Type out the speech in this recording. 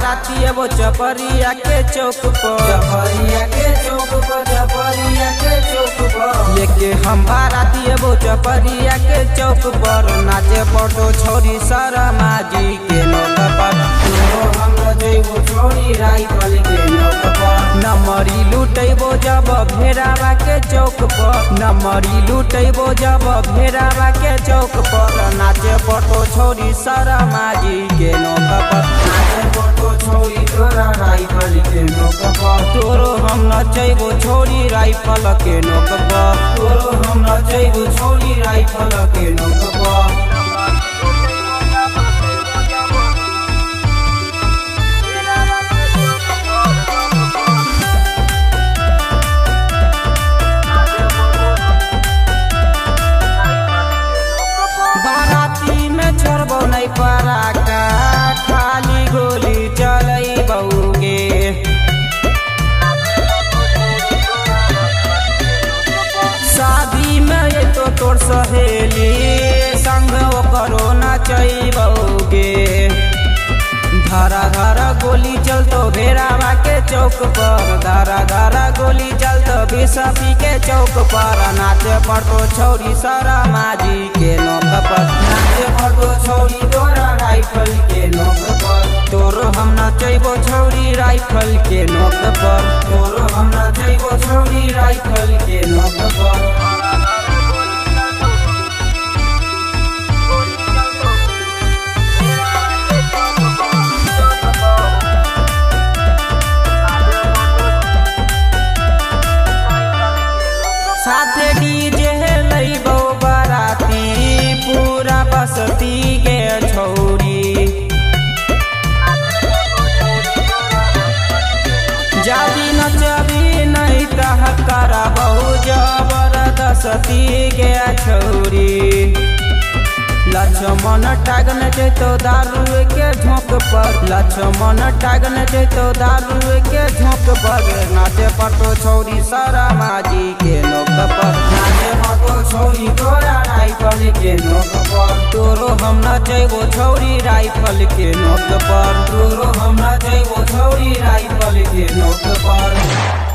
बाराती वो चपरिया के चौक पर, चपरिया के चौक पर, चपरिया के चौक पर लेके हम बाराती वो चपरिया के चौक पर नाचे पड़ो छोरी शर्मा जी के नौक पर। हम जइबो छोरी राइफल के नौक पर, नमरी लुटैबो जब भेरावा के चौक पर, नमरी लुटैबो जब भेरावा के चौक पर नाचे पड़ो छोरी शर्मा जी के नौक पर। नाचे पड़ो छोरी तोरा राइफल के नौक पर, तोरो हम नचैबो छोरी राइफल के नौक पर, तोरो हम नचैबो छोरी राइफल के नौक पर। बाराती में छोड़बो नहीं पराका, खाली गोली चलैबौगे। शादी में ये तो तोर सहेली संग करो नचैबौगे। धारा धारा गोली चलतो भेरावा के चौक पर, धारा धारा गोली चलतो बिसपी के चौक पर नाचे पड़तो छोरी शर्मा जी के नौक पर। नाचे पड़ो छोरी तोरा राइफल के नौक पर, तोरो हम नचैबो छोरी राइफल के नौक पर, तोरो हम नचैबो छोरी राइफल के नौक पर। साथे डीजे लैबो बाराती पूरा बसती के छोरी। जादी नचबी नहीं तह करबहु जबरदस्ती के छोरी। लक्ष्मण टागन जैतो दारू के झोंक पर, लक्ष्मण टागन जैतो दारू के झोंक पर नाचे पड़तो छोरी शर्मा जी के नौक पर। नाचे पड़ो छोरी तोरा राइफल के नौक पर, तोरो हम नचैबो छोरी राइफल के नौक पर, तोरो हम नचैबो छोरी राइफल के नौक पर।